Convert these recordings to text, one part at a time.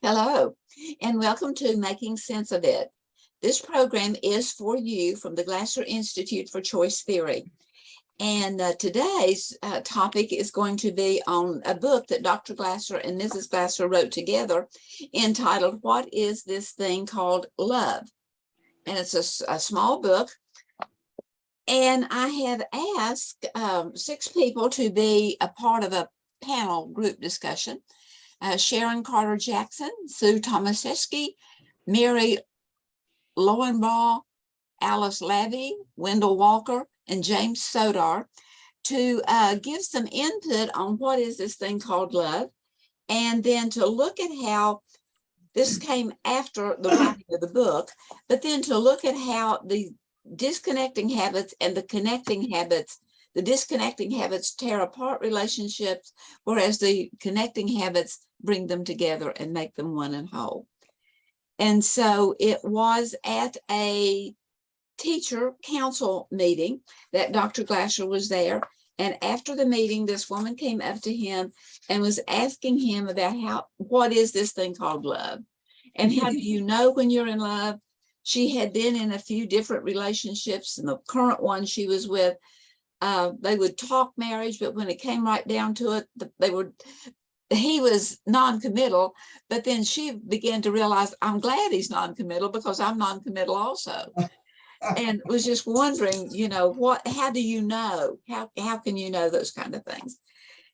Hello, and welcome to Making Sense of It. This program is for you from the Glasser Institute for Choice Theory. And today's topic is going to be on a book that Dr. Glasser and Mrs. Glasser wrote together entitled, What is This Thing Called Love? And it's a small book. And I have asked 6 people to be a part of a panel group discussion. Sharon Carter Jackson, Sue Tomaszewski, Mary Lowenbaugh, Alice Lavey, Wendell Walker, and James Sodar to give some input on what is this thing called love, and then to look at how this came after the writing of the book, but then to look at how the disconnecting habits and the connecting habits, the disconnecting habits tear apart relationships, whereas the connecting habits bring them together and make them one and whole. And so it was at a teacher council meeting that Dr. Glasser was there. And after the meeting, this woman came up to him and was asking him about what is this thing called love? And how do you know when you're in love? She had been in a few different relationships, and the current one she was with, they would talk marriage, but when it came right down to it, he was non-committal, but then she began to realize, I'm glad he's non-committal because I'm non-committal also. And was just wondering, how do you know? How can you know those kind of things?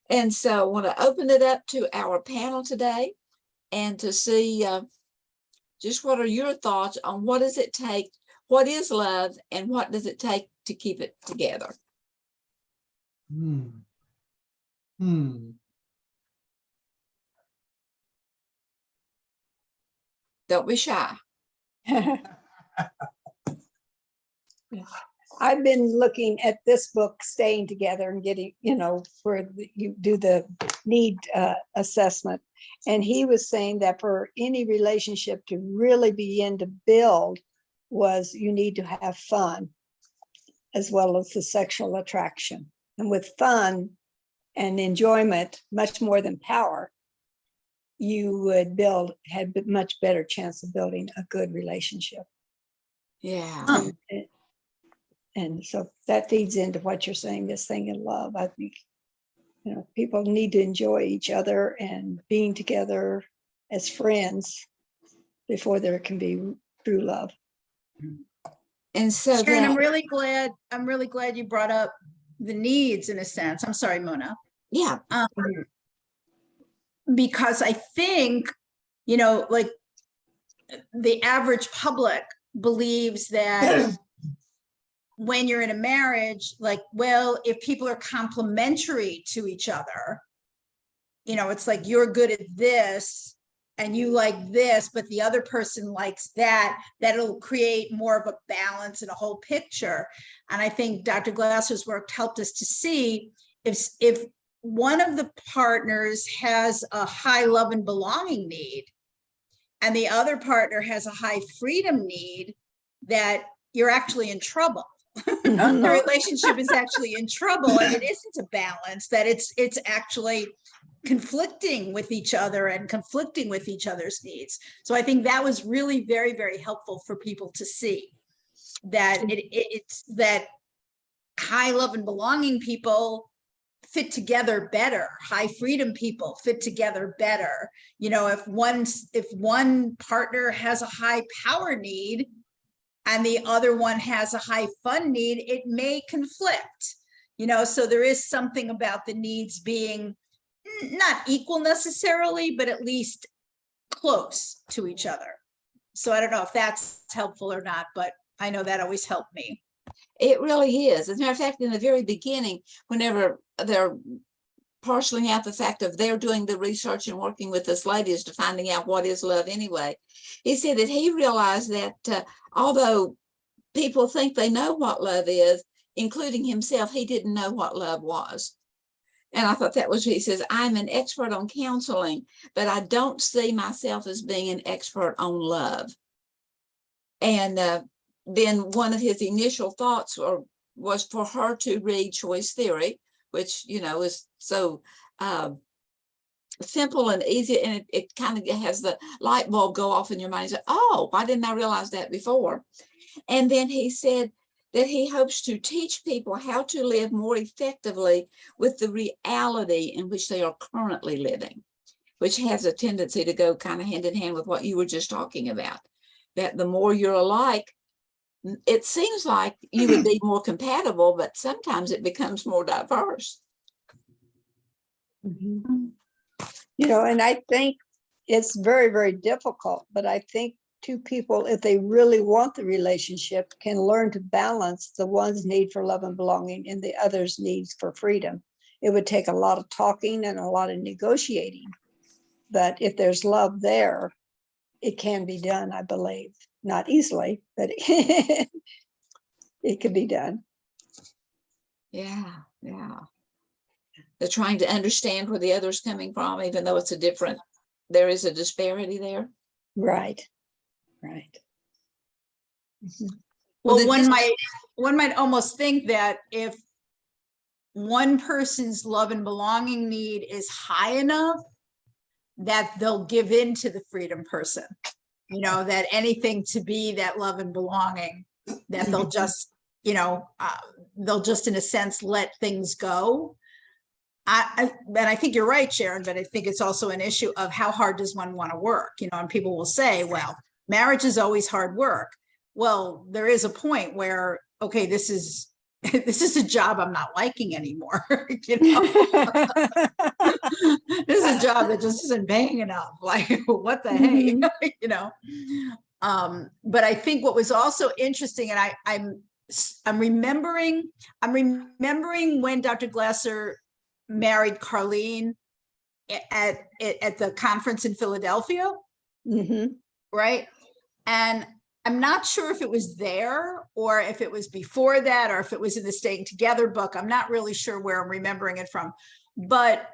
And so I want to open it up to our panel today and to see just what are your thoughts on what does it take, what is love, and what does it take to keep it together? Don't be shy. I've been looking at this book, Staying Together, and getting, where you do the need assessment. And he was saying that for any relationship to really begin to build was you need to have fun as well as the sexual attraction. And with fun and enjoyment, much more than power, you would had a much better chance of building a good relationship. Yeah. And so that feeds into what you're saying, this thing in love. I think, people need to enjoy each other and being together as friends before there can be true love. And so Sharon, I'm really glad you brought up the needs in a sense. I'm sorry, Mona. Yeah. Because I think, like the average public believes that when you're in a marriage, if people are complementary to each other, it's like you're good at this and you like this, but the other person likes that'll create more of a balance and a whole picture. And I think Dr. Glasser's work helped us to see if one of the partners has a high love and belonging need and the other partner has a high freedom need, that you're actually in trouble. The relationship is actually in trouble, and it isn't a balance, that it's actually conflicting with each other and conflicting with each other's needs. So I think that was really very, very helpful for people to see that it's that high love and belonging people fit together better, high freedom people fit together better. If one partner has a high power need and the other one has a high fun need, it may conflict, so there is something about the needs being not equal necessarily, but at least close to each other. So I don't know if that's helpful or not, but I know that always helped me. It really is. As a matter of fact, in the very beginning, whenever they're parceling out the fact of they're doing the research and working with us ladies to finding out what is love anyway, he said that he realized that although people think they know what love is, including himself, he didn't know what love was. And I thought that was, he says, I'm an expert on counseling, but I don't see myself as being an expert on love. And then one of his initial thoughts was for her to read Choice Theory, which, is so simple and easy, and it kind of has the light bulb go off in your mind. You say, oh, why didn't I realize that before? And then he said that he hopes to teach people how to live more effectively with the reality in which they are currently living, which has a tendency to go kind of hand in hand with what you were just talking about, that the more you're alike, it seems like you would be more compatible, but sometimes it becomes more diverse. You know, and I think it's very, very difficult, but I think two people, if they really want the relationship, can learn to balance the one's need for love and belonging and the other's needs for freedom. It would take a lot of talking and a lot of negotiating, but if there's love there, it can be done, I believe. Not easily, but it can be done. Yeah, yeah. They're trying to understand where the other's coming from, even though it's there is a disparity there. Right, right. Well, one might almost think that if one person's love and belonging need is high enough, that they'll give in to the freedom person, you know, that anything to be that love and belonging, that they'll just, you know, they'll just in a sense let things go. And I think you're right, Sharon, but I think it's also an issue of how hard does one want to work, you know, and people will say, well, marriage is always hard work. Well, there is a point where, okay, this is a job I'm not liking anymore. You know, this is a job that just isn't paying enough. Like, what the heck, you know? But I think what was also interesting, and I'm remembering when Dr. Glasser married Carleen at the conference in Philadelphia, right? And I'm not sure if it was there or if it was before that or if it was in the Staying Together book. I'm not really sure where I'm remembering it from. But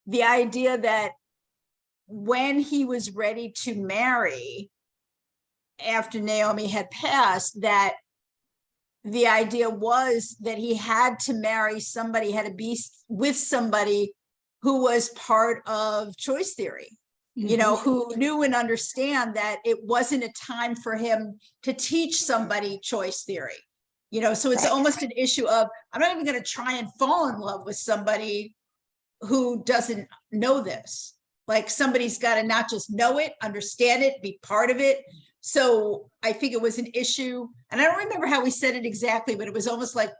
the idea that when he was ready to marry after Naomi had passed, that the idea was that he had to marry somebody, had to be with somebody who was part of choice theory. You know, who knew and understand that it wasn't a time for him to teach somebody choice theory. You know, so it's almost an issue of, I'm not even going to try and fall in love with somebody who doesn't know this. Like, somebody's got to not just know it, understand it, be part of it. So I think it was an issue, and I don't remember how we said it exactly, but it was almost like,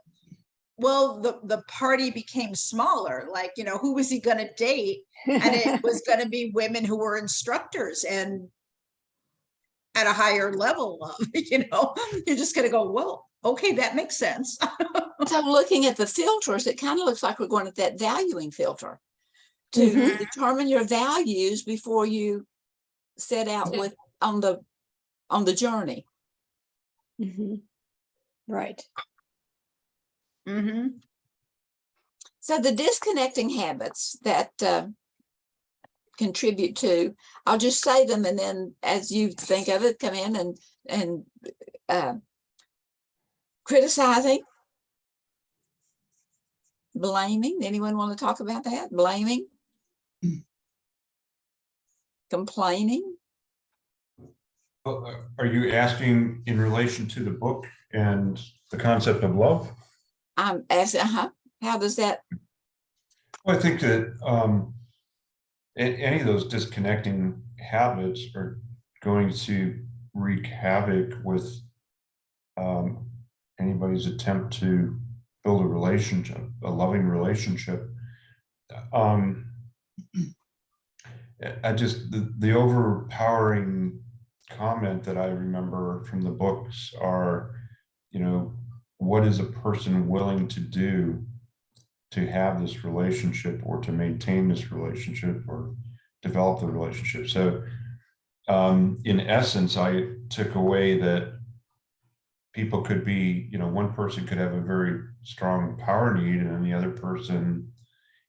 well, the party became smaller. Like, you know, who was he going to date? And it was going to be women who were instructors and at a higher level of, you know, you're just going to go, well, okay, that makes sense. So looking at the filters, it kind of looks like we're going at that valuing filter to determine your values before you set out with on the journey. Right. So the disconnecting habits that contribute to, I'll just say them, and then as you think of it, come in and criticizing, blaming. Anyone want to talk about that? Blaming, complaining. Are you asking in relation to the book and the concept of love? I'm asking, how does that? Well, I think that any of those disconnecting habits are going to wreak havoc with anybody's attempt to build a relationship, a loving relationship. I just, the overpowering comment that I remember from the books are, you know, what is a person willing to do to have this relationship or to maintain this relationship or develop the relationship? So in essence, I took away that people could be, you know, one person could have a very strong power need and the other person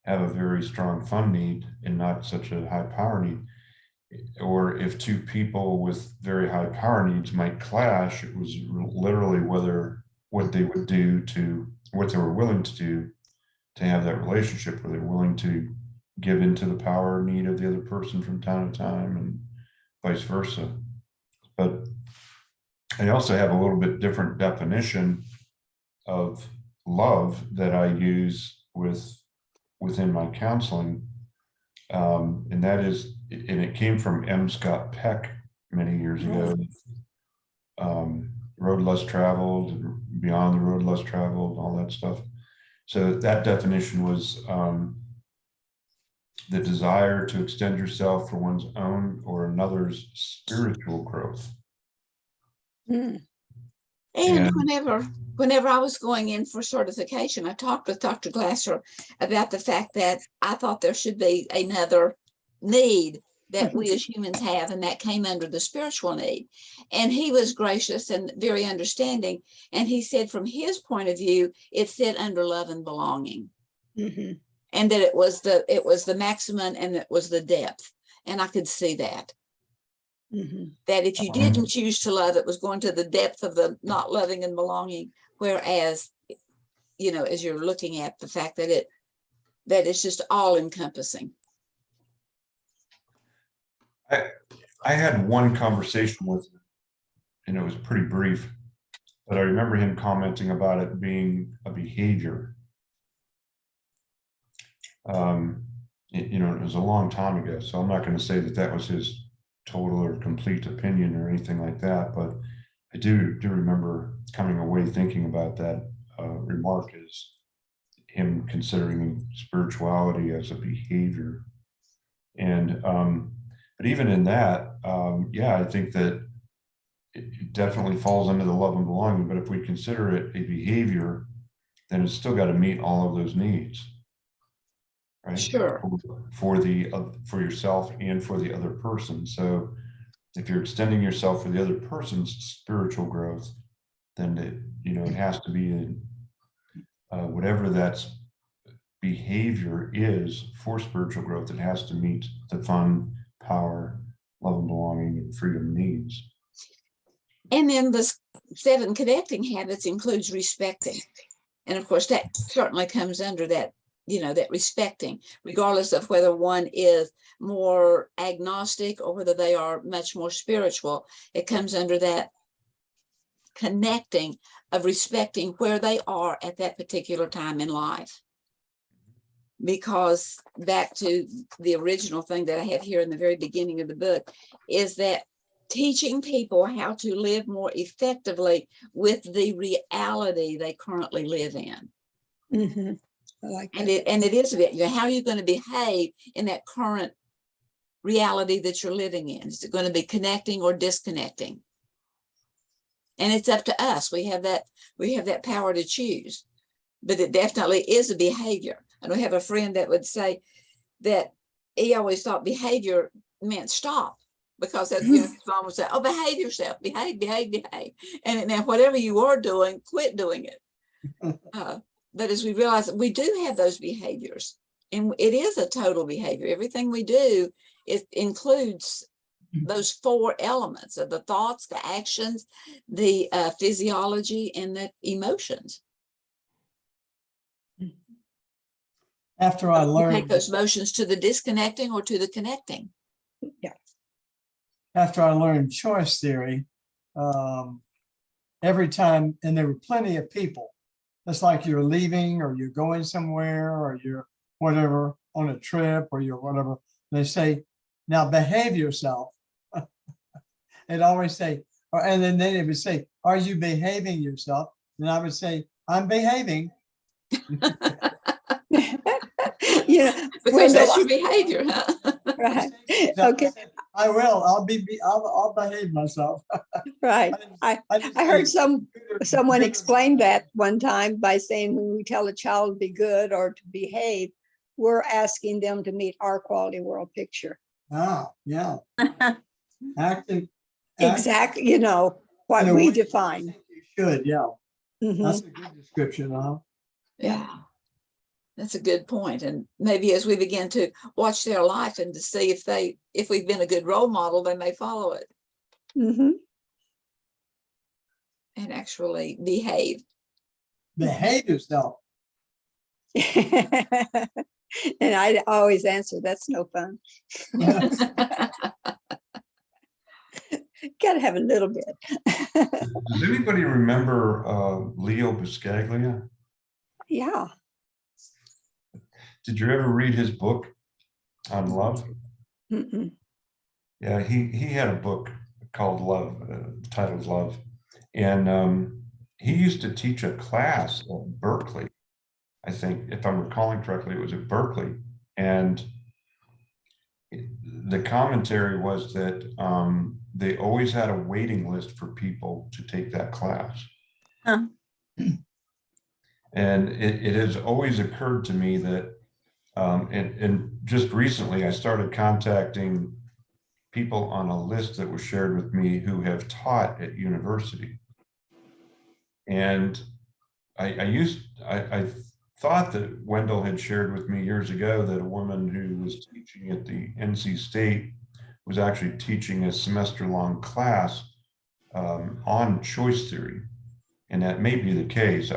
have a very strong fun need and not such a high power need. Or if two people with very high power needs might clash, it was literally what they would do to what they were willing to do to have that relationship, where they're willing to give into the power need of the other person from time to time, and vice versa. But I also have a little bit different definition of love that I use within my counseling. And that is, and it came from M. Scott Peck many years ago. Road Less Traveled, and Beyond the Road Less Traveled, all that stuff. So that definition was the desire to extend yourself for one's own or another's spiritual growth. Mm. And And- whenever I was going in for certification, I talked with Dr. Glasser about the fact that I thought there should be another need that we as humans have, and that came under the spiritual need. And he was gracious and very understanding. And he said, from his point of view, it fit under love and belonging. Mhm. And that it was the maximum and it was the depth. And I could see that. Mhm. That if you didn't choose to love, it was going to the depth of the not loving and belonging. Whereas, you know, as you're looking at the fact that it's just all encompassing. I had one conversation with him, and it was pretty brief, but I remember him commenting about it being a behavior. You know, it was a long time ago, so I'm not going to say that that was his total or complete opinion or anything like that, but I do remember coming away thinking about that remark as him considering spirituality as a behavior. And but even in that, yeah, I think that it definitely falls under the love and belonging. But if we consider it a behavior, then it's still got to meet all of those needs, right? Sure. For yourself and for the other person. So if you're extending yourself for the other person's spiritual growth, then it has to be in whatever that's behavior is for spiritual growth. It has to meet the fun, power, love and belonging, and freedom needs. And then the 7 connecting habits includes respecting. And of course, that certainly comes under that, that respecting, regardless of whether one is more agnostic or whether they are much more spiritual. It comes under that connecting of respecting where they are at that particular time in life. Because back to the original thing that I had here in the very beginning of the book is that teaching people how to live more effectively with the reality they currently live in. Mhm. I like that. And it is a bit, how are you going to behave in that current reality that you're living in? Is it going to be connecting or disconnecting? And it's up to us. We have that power to choose, but it definitely is a behavior. And we have a friend that would say that he always thought behavior meant stop, because that's, his mom would say, oh, behave yourself, behave. And now whatever you are doing, quit doing it. But as we realize that we do have those behaviors, and it is a total behavior. Everything we do, it includes those 4 elements of the thoughts, the actions, the physiology, and the emotions. After I Take learned, those motions to the disconnecting or to the connecting. after I learned choice theory, every time, and there were plenty of people, it's like you're leaving or you're going somewhere or you're whatever on a trip or you're whatever. They say, now behave yourself. They'd always say, and then they would say, are you behaving yourself? And I would say, I'm behaving. Because that's your behavior, huh? Right. So Okay. I will. I'll behave myself. Right. I heard someone good- explain that one time by saying when we tell a child to be good or to behave, we're asking them to meet our quality world picture. Ah, yeah. Acting. Exactly, what in a we way define. you should, yeah. Mhm. That's a good description, huh? Yeah, that's a good point. And maybe as we begin to watch their life and to see if we've been a good role model, they may follow it Mhm. and actually behave. Behave yourself. And I always answer, that's no fun. Got to have a little bit. Does anybody remember Leo Buscaglia? Yeah. Did you ever read his book on love? Mm-mm. Yeah, he had a book called Love, titled Love, and he used to teach a class at Berkeley. I think, if I'm recalling correctly, it was at Berkeley, and the commentary was that they always had a waiting list for people to take that class. Huh. And it has always occurred to me that, and just recently I started contacting people on a list that was shared with me who have taught at university. And I thought that Wendell had shared with me years ago that a woman who was teaching at the NC State was actually teaching a semester-long class on choice theory. And that may be the case.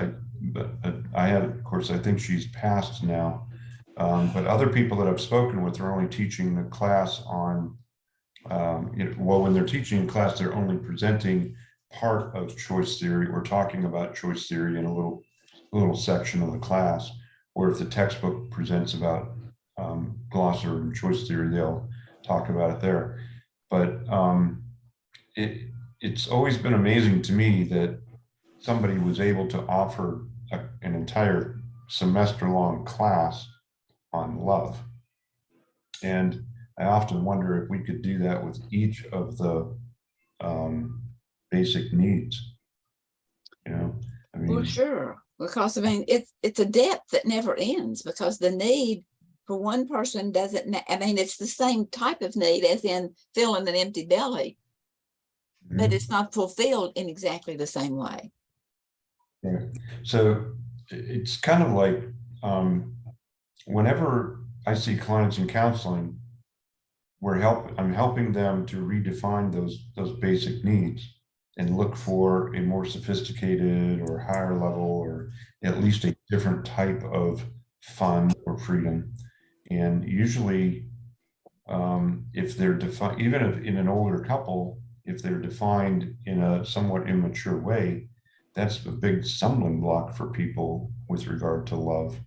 But I had, of course, I think she's passed now. But other people that I've spoken with are only teaching the class on, well, when they're teaching a class, they're only presenting part of choice theory or talking about choice theory in a little section of the class. Or if the textbook presents about Glasser and choice theory, they'll talk about it there. But it's always been amazing to me that somebody was able to offer an entire semester-long class on love. And I often wonder if we could do that with each of the basic needs. You know, I Well, mean, sure, because I mean, it's a depth that never ends, because the need for one person doesn't, I mean, it's the same type of need as in filling an empty belly, but it's not fulfilled in exactly the same way. right. So it's kind of like whenever I see clients in counseling, I'm helping them to redefine those basic needs and look for a more sophisticated or higher level, or at least a different type of fun or freedom. And usually, if they're defined, even if in an older couple, if they're defined in a somewhat immature way, that's a big stumbling block for people with regard to love.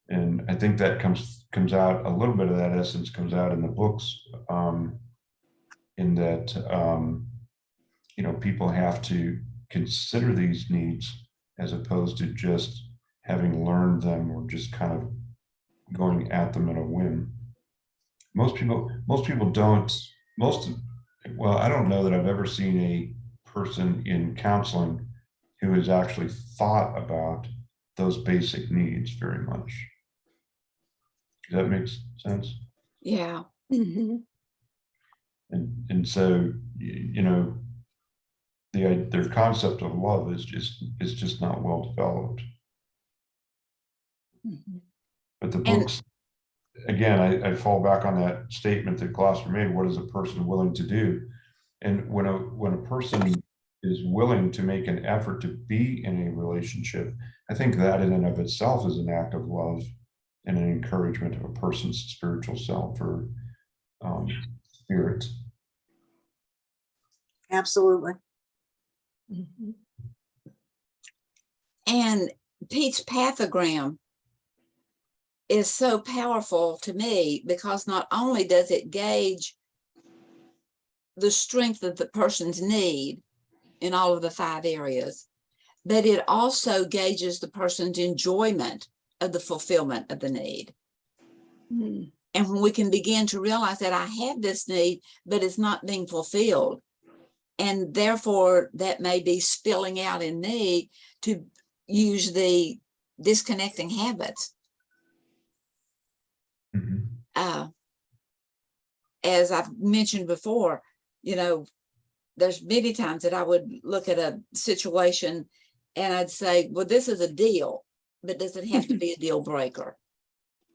And I think that comes out, a little bit of that essence comes out in the books, in that you know, people have to consider these needs as opposed to just having learned them or just kind of going at them in a whim. Most people don't, well, I don't know that I've ever seen a person in counseling who has actually thought about those basic needs very much. Does that make sense? Yeah. Mm-hmm. And so, you know, their concept of love is just not well developed. Mm-hmm. But the And books, again, I fall back on that statement that Glasser made: what is a person willing to do? And when a person is willing to make an effort to be in a relationship, I think that in and of itself is an act of love and an encouragement of a person's spiritual self or spirit. Absolutely. Mm-hmm. And Pete's pathogram is so powerful to me, because not only does it gauge the strength of the person's need in all of the 5 areas, but it also gauges the person's enjoyment of the fulfillment of the need. Mm-hmm. And when we can begin to realize that I have this need, but it's not being fulfilled, and therefore that may be spilling out in me to use the disconnecting habits. Mm-hmm. As I've mentioned before, you know, there's many times that I would look at a situation and I'd say, well, this is a deal, but does it have to be a deal breaker?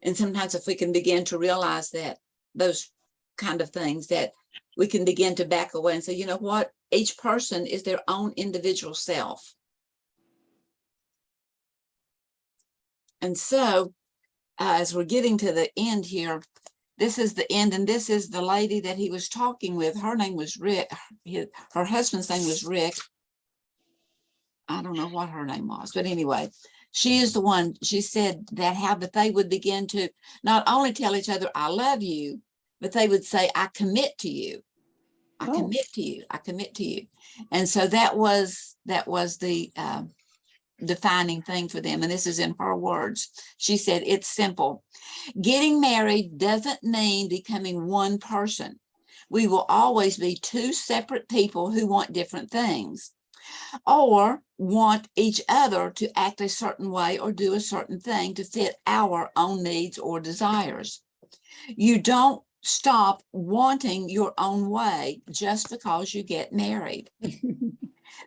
And sometimes if we can begin to realize that, those kind of things, that we can begin to back away and say, you know what, each person is their own individual self. And so as we're getting to the end here, this is the end, and this is the lady that he was talking with. Her name was Rick. Her husband's name was Rick. I don't know what her name was, but anyway, she is the one. She said that how that they would begin to not only tell each other, I love you, but they would say, I commit to you. I Oh. commit to you. I commit to you. And so that was the defining thing for them. And this is in her words. She said, it's simple. Getting married doesn't mean becoming one person. We will always be two separate people who want different things, or want each other to act a certain way or do a certain thing to fit our own needs or desires. You don't stop wanting your own way just because you get married.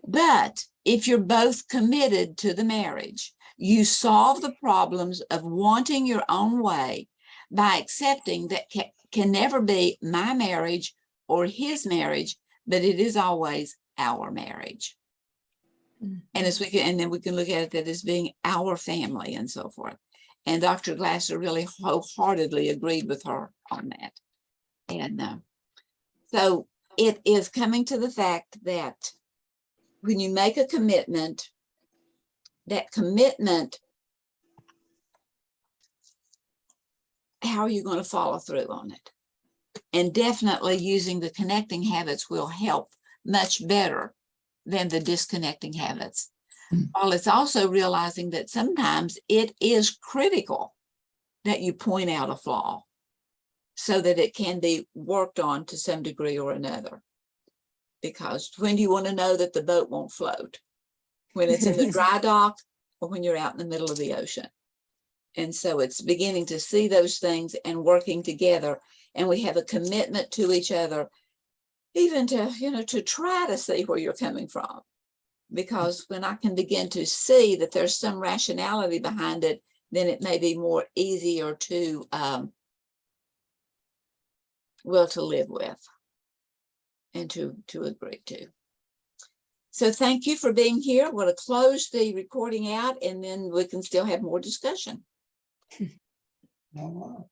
But if you're both committed to the marriage, you solve the problems of wanting your own way by accepting that can never be my marriage or his marriage, but it is always our marriage. And as we can, and then we can look at it that as being our family and so forth. And Dr. Glasser really wholeheartedly agreed with her on that. And so it is coming to the fact that when you make a commitment, that commitment, how are you going to follow through on it? And definitely using the connecting habits will help much better than the disconnecting habits. While it's also realizing that sometimes it is critical that you point out a flaw so that it can be worked on to some degree or another. Because when do you want to know that the boat won't float? When it's in the dry dock or when you're out in the middle of the ocean? And so it's beginning to see those things and working together. And we have a commitment to each other, even to, to try to see where you're coming from. Because when I can begin to see that there's some rationality behind it, then it may be more easier to, to live with and to agree to. So thank you for being here. We're going to close the recording out and then we can still have more discussion. All right.